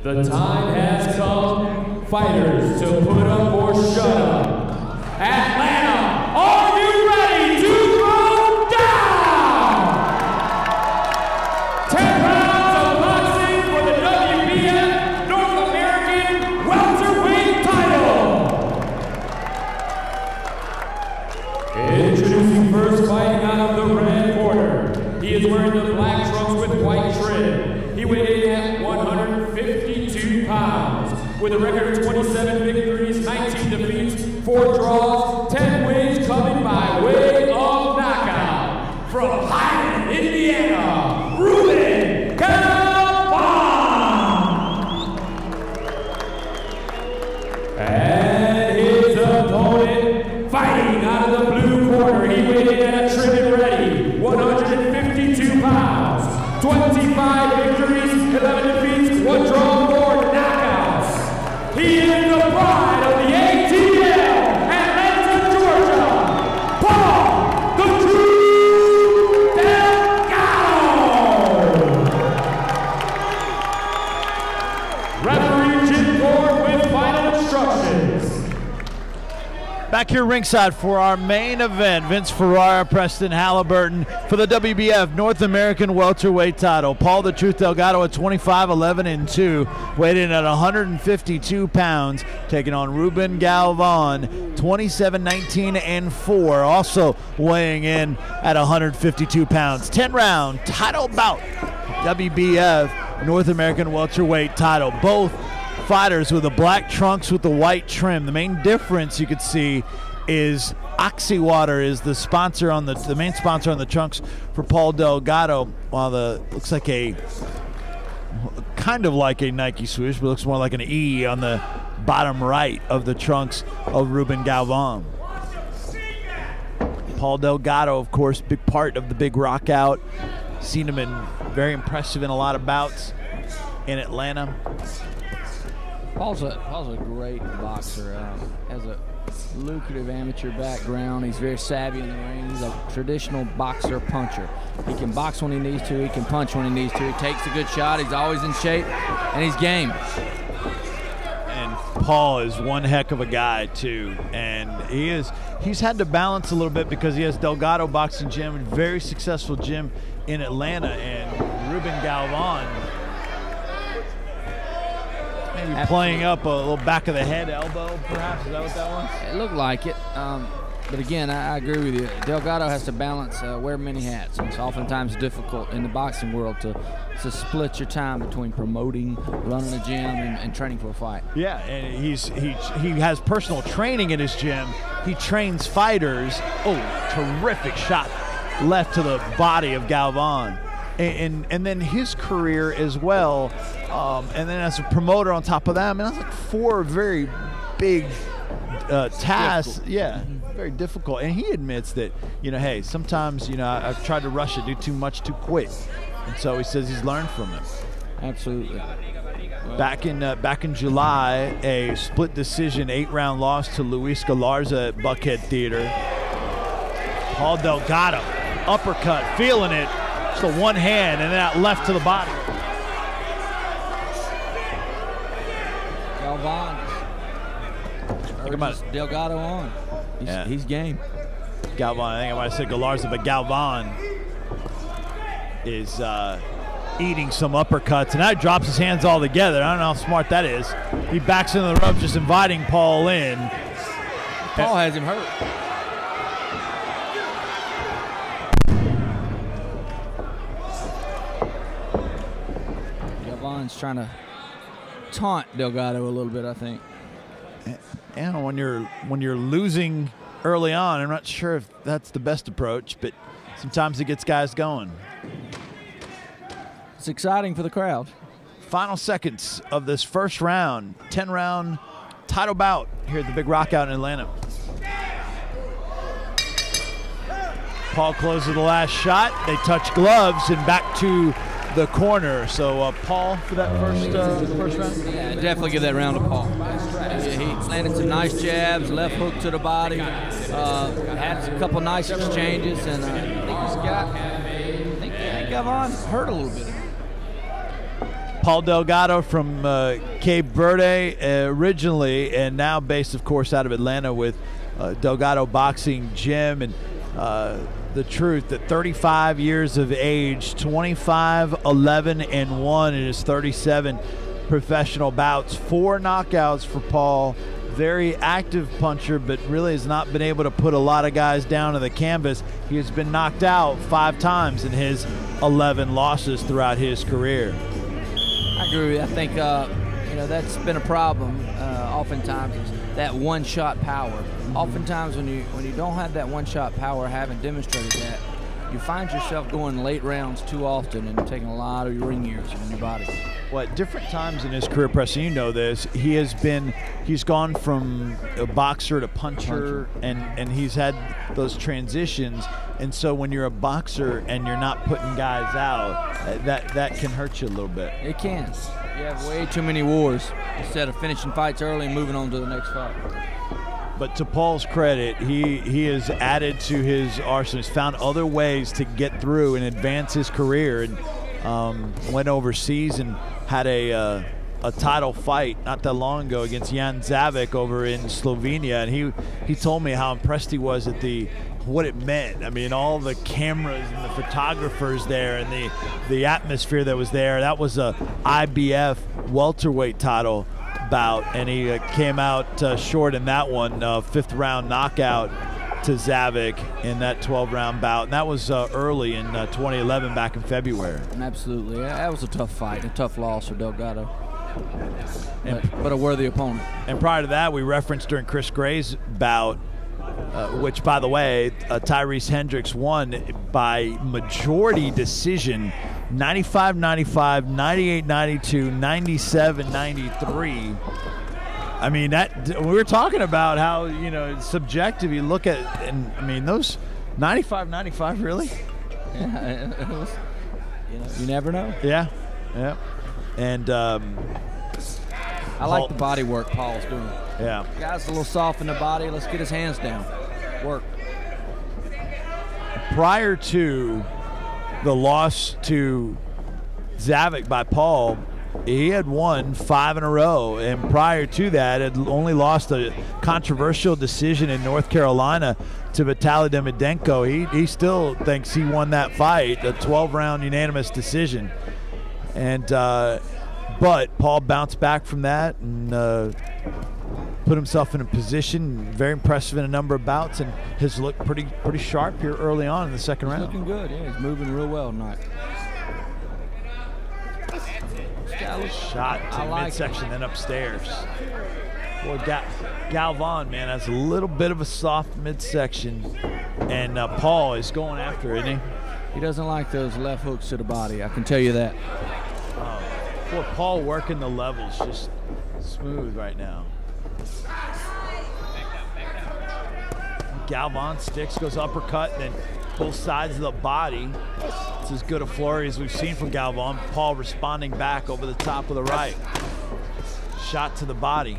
The time has come, fighters, to put up or shut up. Atlanta, are you ready to go down? 10 rounds of boxing for the WBF North American welterweight title. Introducing first, fighting out of the red corner. He is wearing the black trunks with white trim. He weighed in at 152 pounds with a record of 27 victories, 19 defeats, 4 draws, 10 wins coming by way of knockout. From Highland, Indiana, Ruben Galvan. And his opponent, fighting out of the blue corner, he weighed in at a trim and ready, 152 pounds, 25 victories, 11 defeats, 1 draw, 4 knockouts. He is the pride of the ATL, Atlanta, Georgia, Paul the True Delgado. Referee Jim Ford with final instructions. Back here ringside for our main event, Vince Ferrara, Preston Halliburton for the WBF North American welterweight title. Paul the Truth Delgado at 25-11-2, weighed in at 152 pounds, taking on Ruben Galvan, 27-19-4, also weighing in at 152 pounds. 10-round title bout, WBF North American welterweight title. Both fighters with the black trunks with the white trim. The main difference you could see is Oxywater is the sponsor on the main sponsor on the trunks for Paul Delgado, while the looks like a kind of like a Nike swoosh, but looks more like an E on the bottom right of the trunks of Ruben Galvan. Paul Delgado, of course, big part of the big rock out. Seen him in very impressive in a lot of bouts in Atlanta. Paul's a great boxer. Has a lucrative amateur background. He's very savvy in the ring. He's a traditional boxer puncher. He can box when he needs to. He can punch when he needs to. He takes a good shot. He's always in shape, and he's game. And Paul is one heck of a guy too, and he's had to balance a little bit because he has Delgado Boxing Gym, a very successful gym in Atlanta, and Ruben Galvan maybe Absolutely. Playing up a little back of the head elbow, perhaps. Is that what that was? It looked like it. But again, I agree with you. Delgado has to balance, wear many hats. And it's oftentimes difficult in the boxing world to split your time between promoting, running a gym, and training for a fight. Yeah, and he has personal training in his gym. He trains fighters. Oh, terrific shot left to the body of Galvan. And then his career as well, and then as a promoter on top of that. I mean, that's like 4 very big tasks. Difficult. Yeah, very difficult. And he admits that, hey, sometimes, I've tried to rush it, do too much too quick. And so he says he's learned from it. Absolutely. Back in July, a split decision 8-round loss to Luis Galarza at Buckhead Theater. Paul Delgado, uppercut, feeling it. So one hand and that left to the body. Galvan urges Delgado on. He's game. Galvan, I think I might have said Galarza, but Galvan is eating some uppercuts, and now he drops his hands all together. I don't know how smart that is. He backs into the ropes, just inviting Paul in. Paul has him hurt. Galvan's trying to taunt Delgado a little bit, I think. And when you're losing early on, I'm not sure if that's the best approach, but sometimes it gets guys going. It's exciting for the crowd. Final seconds of this first round, 10-round title bout here at the Big Rock Out in Atlanta. Paul closes the last shot. They touch gloves and back to the corner. So Paul for that first round? Yeah, definitely give that round to Paul. He landed some nice jabs, left hook to the body, had a couple nice exchanges, and I think Galvan hurt a little bit. Paul Delgado from Cape Verde originally, and now based, of course, out of Atlanta with Delgado Boxing Gym. And the truth, at 35 years of age, 25-11-1 in his 37 professional bouts, 4 knockouts for Paul. Very active puncher, but really has not been able to put a lot of guys down to the canvas. He has been knocked out 5 times in his 11 losses throughout his career. I agree with you. I think you know, that's been a problem oftentimes, is that one-shot power. Oftentimes when you don't have that one-shot power, haven't demonstrated that, you find yourself going late rounds too often and taking a lot of your ring years in your body. Well, at different times in his career, Preston, you know this, he's gone from a boxer to puncher. And he's had those transitions. And so when you're a boxer and you're not putting guys out, that can hurt you a little bit. It can. You have way too many wars instead of finishing fights early and moving on to the next fight. But to Paul's credit, he has added to his arsenal. He's found other ways to get through and advance his career, and went overseas and had a title fight not that long ago against Jan Zavic over in Slovenia. And he told me how impressed he was at what it meant. I mean, all the cameras and the photographers there and the atmosphere that was there. That was a IBF welterweight title bout, and he came out short in that one, 5th round knockout to Zavic in that 12-round bout, and that was early in 2011, back in February. Absolutely, that was a tough fight, a tough loss for Delgado, but a worthy opponent. And prior to that, we referenced during Chris Gray's bout, which, by the way, Tyrese Hendricks won by majority decision, 95-95, 98-92, 97-93. I mean, we were talking about how, you know, it's subjective. You look at, and I mean, those 95-95, really? Yeah, it was, you know, you never know. Yeah, yeah. And I like the body work Paul's doing. Yeah. Guy's a little soft in the body. Let's get his hands down. Work. Prior to the loss to Zavic by Paul, he had won 5 in a row, and prior to that had only lost a controversial decision in North Carolina to Vitaly Demidenko. He still thinks he won that fight, a 12-round unanimous decision. And but Paul bounced back from that and put himself in a position, very impressive in a number of bouts, and has looked pretty sharp here early on in the second round. Looking good, yeah. He's moving real well tonight. Shot to midsection, then upstairs. Boy, Galvan, man, has a little bit of a soft midsection, and Paul is going after it, isn't he? He doesn't like those left hooks to the body, I can tell you that. Boy, Paul working the levels just smooth right now. Galvan sticks, goes uppercut, and then both sides of the body. It's as good a flurry as we've seen from Galvan. Paul responding back over the top of the right. Shot to the body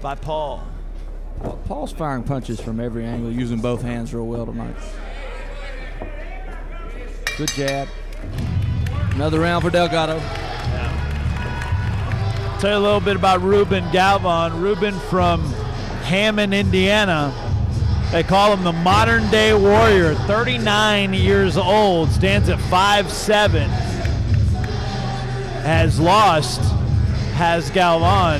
by Paul. Well, Paul's firing punches from every angle, using both hands real well tonight. Good jab. Another round for Delgado. Yeah. Tell you a little bit about Ruben Galvan. Ruben from Hammond, Indiana. They call him the modern-day warrior. 39 years old, stands at 5'7". Has Galvan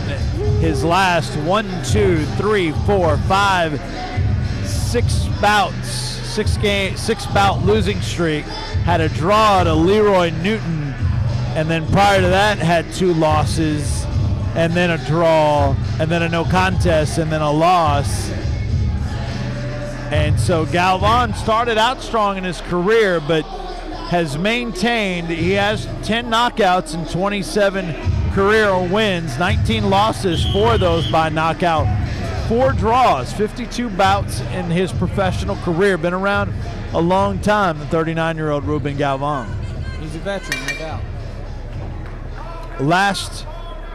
his last 6-bout losing streak. Had a draw to Leroy Newton, and then prior to that had 2 losses, and then a draw, and then a no contest, and then a loss. And so Galvan started out strong in his career, but has maintained. He has 10 knockouts and 27 career wins, 19 losses, 4 of those by knockout, 4 draws, 52 bouts in his professional career. Been around a long time, the 39-year-old Ruben Galvan. He's a veteran, no doubt.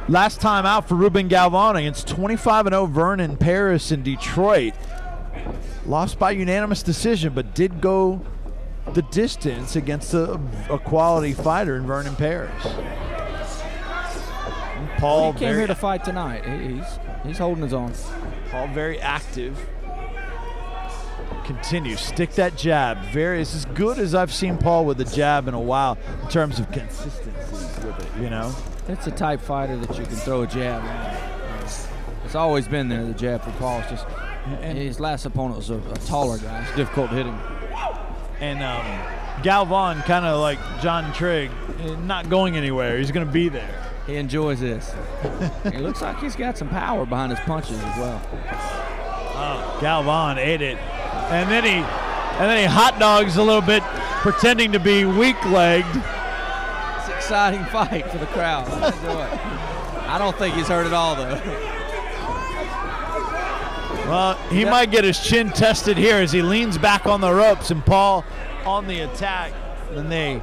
Last time out for Ruben Galvan against 25-0 Vernon Paris in Detroit. Lost by unanimous decision, but did go the distance against a quality fighter in Vernon Paris. Paul he came here to fight tonight. He's holding his own. Paul very active. Continue, stick that jab. It's as good as I've seen Paul with the jab in a while in terms of consistency with it, you know? It's a type fighter that you can throw a jab on. It's always been there, the jab for Paul. It's just, and his last opponent was a taller guy. It's difficult to hit him. And Galvan, kind of like John Trigg, not going anywhere. He's going to be there. He enjoys this. It looks like he's got some power behind his punches as well. Galvan ate it. And then he hot dogs a little bit, pretending to be weak-legged. It's an exciting fight for the crowd. I enjoy it. I don't think he's hurt at all, though. Well, he might get his chin tested here as he leans back on the ropes and Paul on the attack. I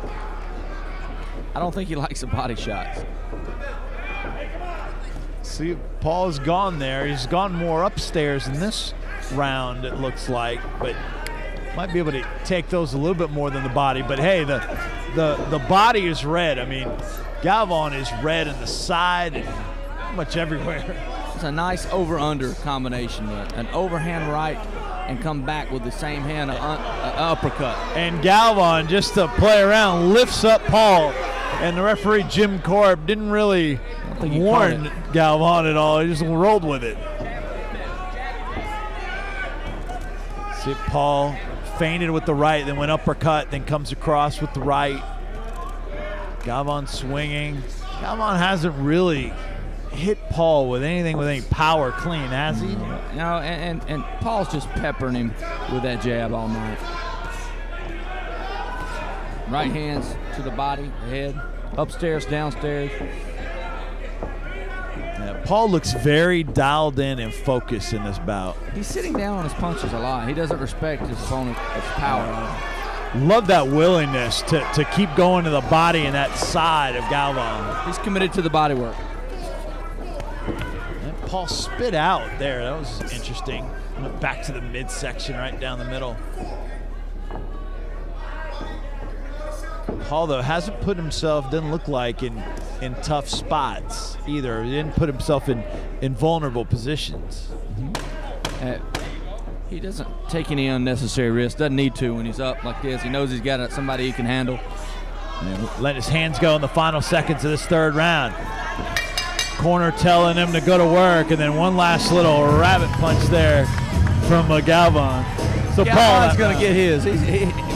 don't think he likes the body shots. See, Paul's gone there. He's gone more upstairs in this round, it looks like, but might be able to take those a little bit more than the body. But hey, the body is red. I mean, Galvan is red in the side and pretty much everywhere. It's a nice over-under combination there. An overhand right and come back with the same hand, uppercut. And Galvan, just to play around, lifts up Paul. And the referee, Jim Korb, didn't really warn Galvan at all. He just rolled with it. See, Paul feinted with the right, then went uppercut, then comes across with the right. Galvan swinging. Galvan hasn't really hit Paul with anything with any power clean, has he? No, and Paul's just peppering him with that jab all night. Right hands to the body, the head, upstairs, downstairs. Yeah, Paul looks very dialed in and focused in this bout. He's sitting down on his punches a lot. He doesn't respect his opponent's power. Love that willingness to keep going to the body and that side of Galvan. He's committed to the body work. And Paul spit out there. That was interesting. Went back to the midsection right down the middle. Paul, though, hasn't put himself, doesn't look like, in tough spots either. He didn't put himself in vulnerable positions. He doesn't take any unnecessary risks. Doesn't need to when he's up like this. He knows he's got somebody he can handle. Letting his hands go in the final seconds of this third round. Corner telling him to go to work, and then one last little rabbit punch there from Galvan. So Paul's going to get his.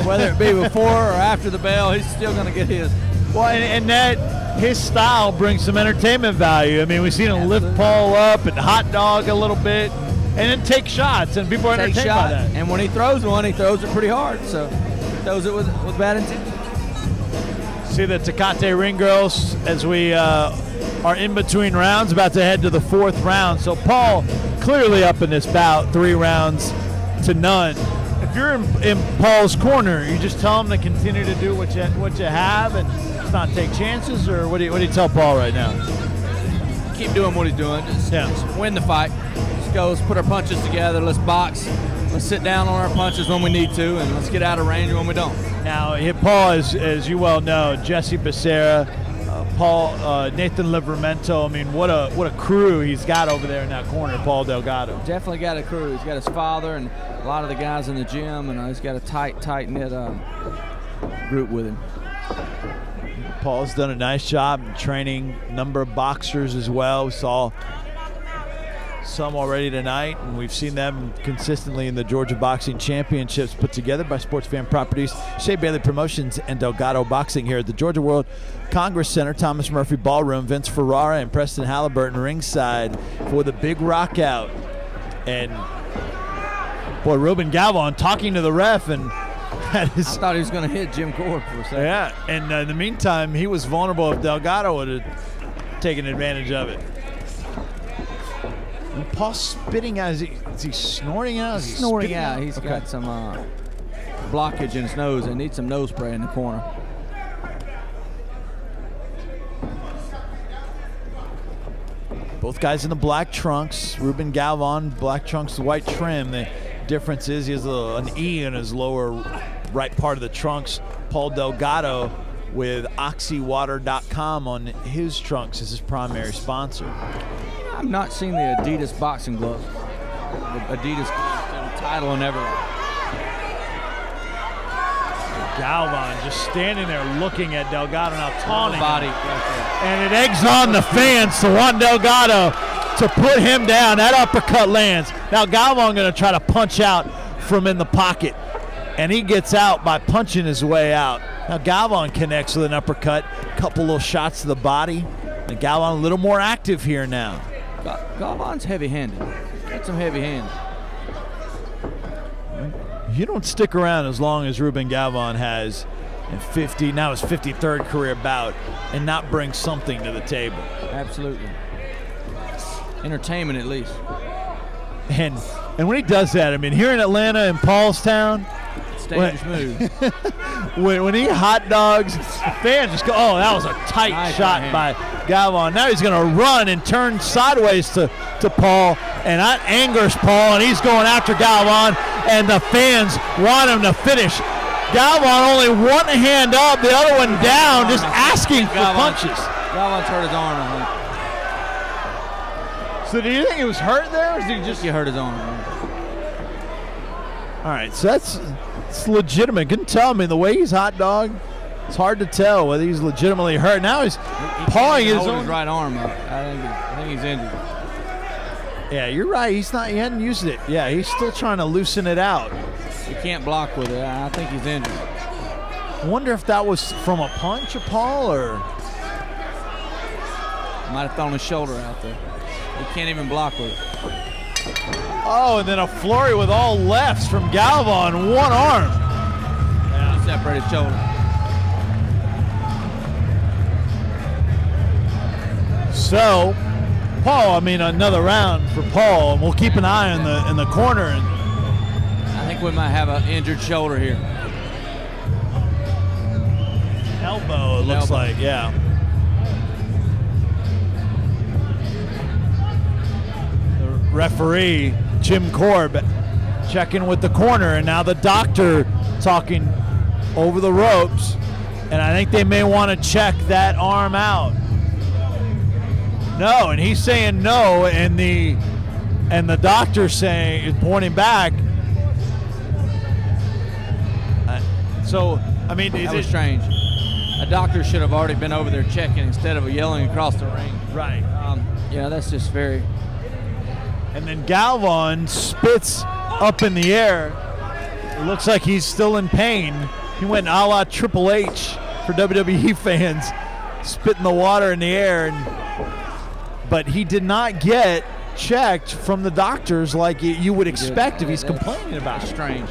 Whether it be before or after the bell, he's still going to get his. Well, and that his style brings some entertainment value. I mean, we've seen him lift Paul up and hot dog a little bit, and then take shots, and people are entertained by that. And when he throws one, he throws it pretty hard. So he throws it with bad intent. See the Tecate Ring Girls as we are in between rounds, about to head to the fourth round. So Paul clearly up in this bout, 3 rounds to none. If you're in Paul's corner, you just tell him to continue to do what you have and just not take chances, or what do you tell Paul right now? Keep doing what he's doing. Just win the fight. Just go, let's put our punches together. Let's box. Let's sit down on our punches when we need to, and let's get out of range when we don't. Now, Paul, as you well know, Jesse Becerra, Paul, Nathan Livramento. I mean, what a crew he's got over there in that corner, Paul Delgado. Definitely got a crew. He's got his father and a lot of the guys in the gym, and he's got a tight-knit group with him. Paul's done a nice job training a number of boxers as well. We saw some already tonight, and we've seen them consistently in the Georgia Boxing Championships put together by Sports Fan Properties, Shea Bailey Promotions, and Delgado Boxing here at the Georgia World Congress Center, Thomas Murphy Ballroom. Vince Ferrara and Preston Halliburton ringside for the big rock out. And boy, Ruben Galvan talking to the ref, and I thought he was going to hit Jim Korb for a second. Yeah, and in the meantime, he was vulnerable if Delgado would have taken advantage of it. And Paul spitting out. Is he snorting out? He's snorting out. He's got some blockage in his nose and needs some nose spray in the corner. Both guys in the black trunks. Ruben Galvan, black trunks, white trim. The difference is he has an E in his lower right part of the trunks. Paul Delgado with oxywater.com on his trunks as his primary sponsor. I've not seen the Adidas boxing gloves. The Adidas gloves, the title and everything. Galvan just standing there looking at Delgado, now taunting body. him. And it eggs on the fans to want Delgado to put him down. That uppercut lands. Now Galvan going to try to punch out from in the pocket, and he gets out by punching his way out. Now Galvan connects with an uppercut, couple little shots to the body, and Galvan a little more active here now. Galvan's heavy-handed. Got some heavy hands. You don't stick around as long as Ruben Galvan has in now his 53rd career bout and not bring something to the table. Absolutely. Entertainment at least. And when he does that, I mean, here in Atlanta in Paulstown, it's dangerous move. when he hot dogs, the fans just go, oh, that was a tight shot by Galvan. Now he's going to run and turn sideways to Paul, and that angers Paul, and he's going after Galvan, and the fans want him to finish. Galvan only one hand up, the other one down, just asking for punches. Galvan's hurt his arm, I think. So do you think he was hurt there, or did he just... He hurt his arm. All right, so it's legitimate. Couldn't tell. I mean, the way he's hot dog, it's hard to tell whether he's legitimately hurt. Now he's pawing his own right arm up. I think he's injured. Yeah, you're right. He hadn't used it. Yeah, he's still trying to loosen it out. He can't block with it. I think he's injured. I wonder if that was from a punch of Paul, or might have thrown his shoulder out there. He can't even block with it. Oh, and then a flurry with all lefts from Galvan, one arm. Yeah, separated shoulder. So, Paul, I mean, another round for Paul, and we'll keep an eye on in the corner. And I think we might have an injured shoulder here. Elbow, it looks like, yeah. The referee, Jim Korb, checking with the corner, and now the doctor talking over the ropes, and I think they may want to check that arm out. No, and he's saying no, and the doctor saying, pointing back. So, I mean, that was strange. A doctor should have already been over there checking instead of yelling across the ring. Right. Yeah, that's just very. And then Galvan spits up in the air. It looks like he's still in pain. He went a la Triple H for WWE fans, spitting the water in the air. But he did not get checked from the doctors like you would expect if he's complaining about it. Strange.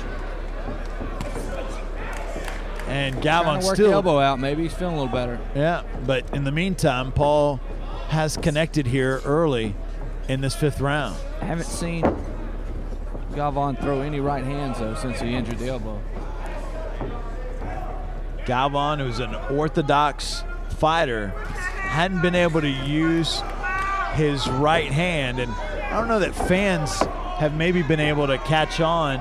And Galvan work still the elbow out. Maybe he's feeling a little better. Yeah, but in the meantime, Paul has connected here early in this 5th round. I haven't seen Galvan throw any right hands though since he injured the elbow. Galvan, who's an orthodox fighter, hadn't been able to use his right hand, and I don't know that fans have maybe been able to catch on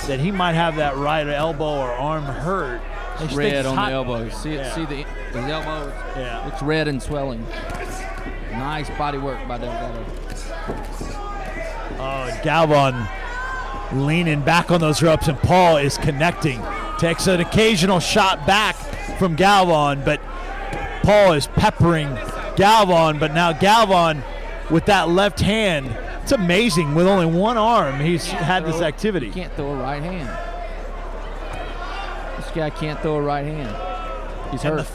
that he might have that right elbow or arm hurt. It's red on the elbow. See it? Yeah. See his elbow? Yeah. It's red and swelling. Nice body work by Delgado. Oh, Galvan leaning back on those ropes, and Paul is connecting. Takes an occasional shot back from Galvan, but Paul is peppering Galvan. But now Galvan with that left hand, it's amazing. With only one arm, he's had this activity. He can't throw a right hand. This guy can't throw a right hand. He's hurt.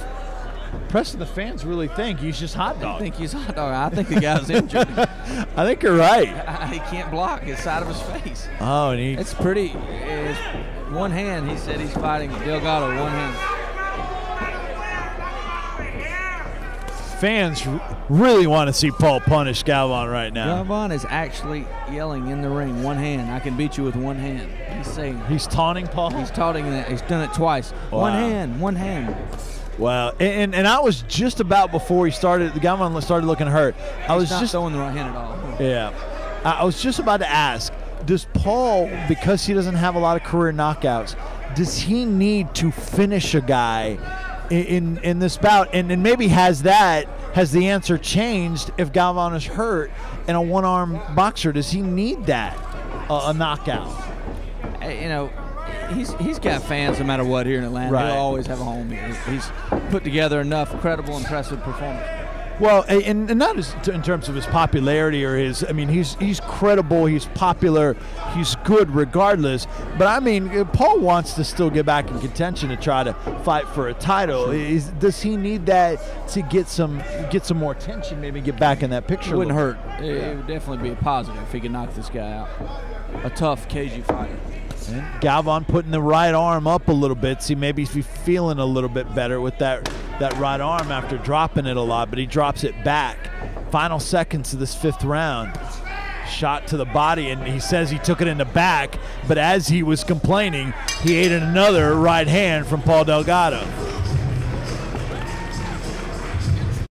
The rest of the fans really think he's just hot dog. I think he's hot dog. I think the guy's injured. I think you're right. He can't block his side of his face. Oh, and it's pretty. It's one hand. He said he's fighting Delgado one hand. Fans really want to see Paul punish Galvan right now. Galvan is actually yelling in the ring, one hand. I can beat you with one hand. He's saying. He's taunting Paul? He's taunting that. He's done it twice. Wow. One hand, one hand. Wow. And I was just about, before he started, the Galvan started looking hurt. He's not throwing the right hand at all. Yeah. I was just about to ask, does Paul, because he doesn't have a lot of career knockouts, does he need to finish a guy in this bout, and maybe has the answer changed if Galvan is hurt and a one-arm boxer? Does he need that a knockout? Hey, you know, he's got fans no matter what here in Atlanta. Right. He'll always have a home here. He's put together enough credible, impressive performance. Well, and not in terms of his popularity or his. I mean, he's credible. He's popular. He's good regardless. But I mean, Paul wants to still get back in contention to try to fight for a title. Does he need that to get some more attention? Maybe get back in that picture. It wouldn't hurt. It would definitely be a positive if he could knock this guy out. A tough cagey fighter. And Galvan putting the right arm up a little bit. See, maybe he's feeling a little bit better with that right arm after dropping it a lot, but he drops it back. Final seconds of this 5th round. Shot to the body, and he says he took it in the back, but as he was complaining, he ate another right hand from Paul Delgado.